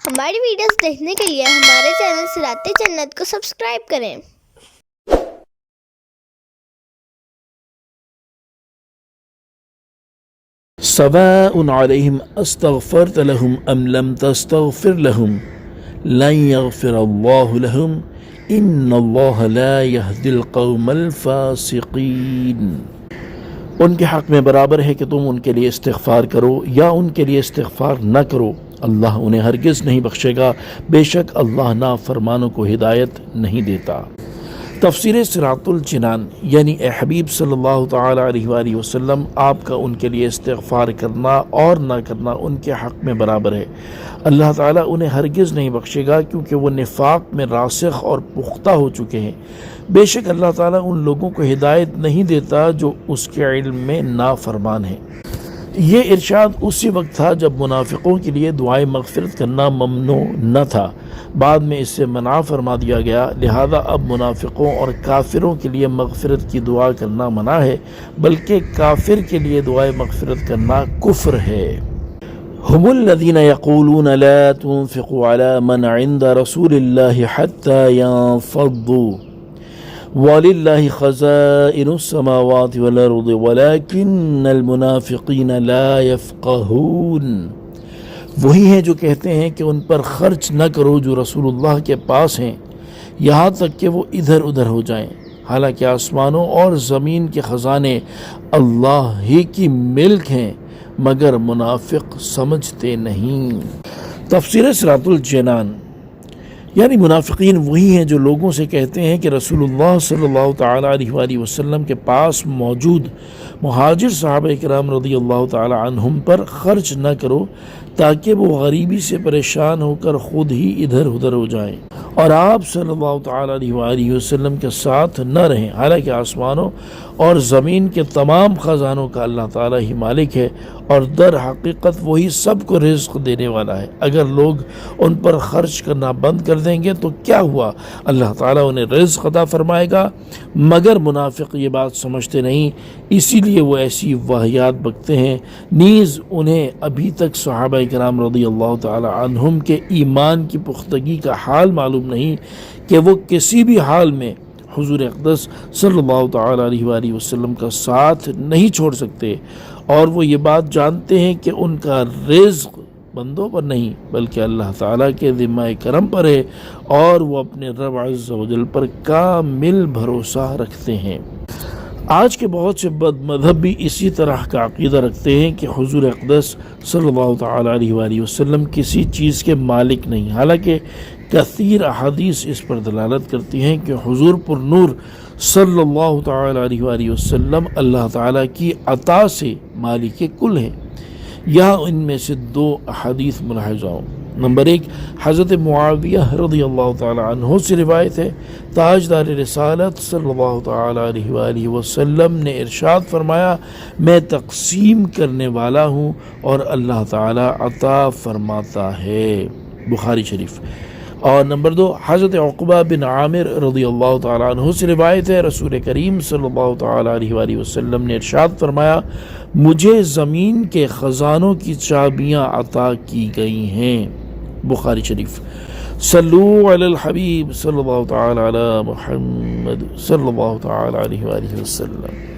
ہماری ویڈیوز دیکھنے کے لیے ہمارے چینل صراط جنت کو سبسکرائب کریں۔ سواء علیہم استغفرت لہم ام لم تستغفر لہم لن یغفر اللہ لہم ان اللہ لا یہدی القوم الفاسقین۔ ان کے حق میں برابر ہے کہ تم ان کے لیے استغفار کرو یا ان کے لیے استغفار نہ کرو، اللہ انہیں ہرگز نہیں بخشے گا، بے شک اللہ نافرمانوں کو ہدایت نہیں دیتا۔ تفسیر صراط الجنان یعنی اے حبیب صلی اللہ تعالیٰ علیہ وآلہ وسلم، آپ کا ان کے لیے استغفار کرنا اور نہ کرنا ان کے حق میں برابر ہے، اللہ تعالیٰ انہیں ہرگز نہیں بخشے گا کیونکہ وہ نفاق میں راسخ اور پختہ ہو چکے ہیں۔ بے شک اللہ تعالیٰ ان لوگوں کو ہدایت نہیں دیتا جو اس کے علم میں نافرمان ہیں۔ یہ ارشاد اسی وقت تھا جب منافقوں کے لیے دعائے مغفرت کرنا ممنوع نہ تھا، بعد میں اس سے منع فرما دیا گیا، لہذا اب منافقوں اور کافروں کے لیے مغفرت کی دعا کرنا منع ہے، بلکہ کافر کے لیے دعائے مغفرت کرنا کفر ہے۔ هم الذين يقولون لا تنفقوا على من عند رسول الله حتى ينفضوا وَلِلَّهِ خَزَائِنُ السَّمَاوَاتِ وَالْأَرْضِ وَلَكِنَّ الْمُنَافِقِينَ لَا يَفْقَهُونَ۔ وہی ہیں جو کہتے ہیں کہ ان پر خرچ نہ کرو جو رسول اللہ کے پاس ہیں، یہاں تک کہ وہ ادھر ادھر ہو جائیں، حالانکہ آسمانوں اور زمین کے خزانے اللہ ہی کی ملک ہیں، مگر منافق سمجھتے نہیں۔ تفسیر صراط الجنان یعنی منافقین وہی ہیں جو لوگوں سے کہتے ہیں کہ رسول اللہ صلی اللہ تعالیٰ علیہ وآلہ وسلم کے پاس موجود مہاجر صحابہ کرام رضی اللہ تعالیٰ عنہم پر خرچ نہ کرو تاکہ وہ غریبی سے پریشان ہو کر خود ہی ادھر ادھر ہو جائیں اور آپ صلی اللہ تعالیٰ علیہ وآلہ وسلم کے ساتھ نہ رہیں، حالانکہ آسمانوں اور زمین کے تمام خزانوں کا اللہ تعالیٰ ہی مالک ہے اور در حقیقت وہی سب کو رزق دینے والا ہے۔ اگر لوگ ان پر خرچ کرنا بند کر دیں گے تو کیا ہوا، اللہ تعالیٰ انہیں رزق عطا فرمائے گا، مگر منافق یہ بات سمجھتے نہیں، اسی لیے وہ ایسی واہیات بکتے ہیں۔ نیز انہیں ابھی تک صحابہ کرام رضی اللہ تعالیٰ عنہم کے ایمان کی پختگی کا حال معلوم نہیں کہ وہ کسی بھی حال میں حضور اقدس صلی اللہ تعالیٰ علیہ وآلہ وسلم کا ساتھ نہیں چھوڑ سکتے، اور وہ یہ بات جانتے ہیں کہ ان کا رزق بندوں پر نہیں بلکہ اللہ تعالیٰ کے ذمہ کرم پر ہے، اور وہ اپنے رب عز و جل پر کامل بھروسہ رکھتے ہیں۔ آج کے بہت سے بد مذہب بھی اسی طرح کا عقیدہ رکھتے ہیں کہ حضور اقدس صلی اللہ تعالیٰ علیہ وآلہ وسلم کسی چیز کے مالک نہیں، حالانکہ کثیر احادیث اس پر دلالت کرتی ہیں کہ حضور پر نور صلی اللہ تعالیٰ علیہ وآلہ وسلم اللہ تعالیٰ کی عطا سے مالک کل ہیں۔ یہاں ان میں سے دو احادیث ملاحظہ ہوں۔ نمبر 1، حضرت معاویہ رضی اللہ تعالیٰ عنہ سے روایت ہے، تاجدار رسالت صلی اللہ تعالیٰ علیہ وآلہ وسلم نے ارشاد فرمایا، میں تقسیم کرنے والا ہوں اور اللہ تعالیٰ عطا فرماتا ہے، بخاری شریف۔ اور نمبر 2، حضرت عقبہ بن عامر رضی اللہ تعالیٰ عنہ سے روایت ہے، رسول کریم صلی اللہ تعالیٰ علیہ وآلہ وسلم نے ارشاد فرمایا، مجھے زمین کے خزانوں کی چابیاں عطا کی گئی ہیں، بخاری شریف۔ صلو علی الحبیب صلی اللہ تعالیٰ علی محمد صلی اللہ تعالیٰ علیہ وآلہ وسلم۔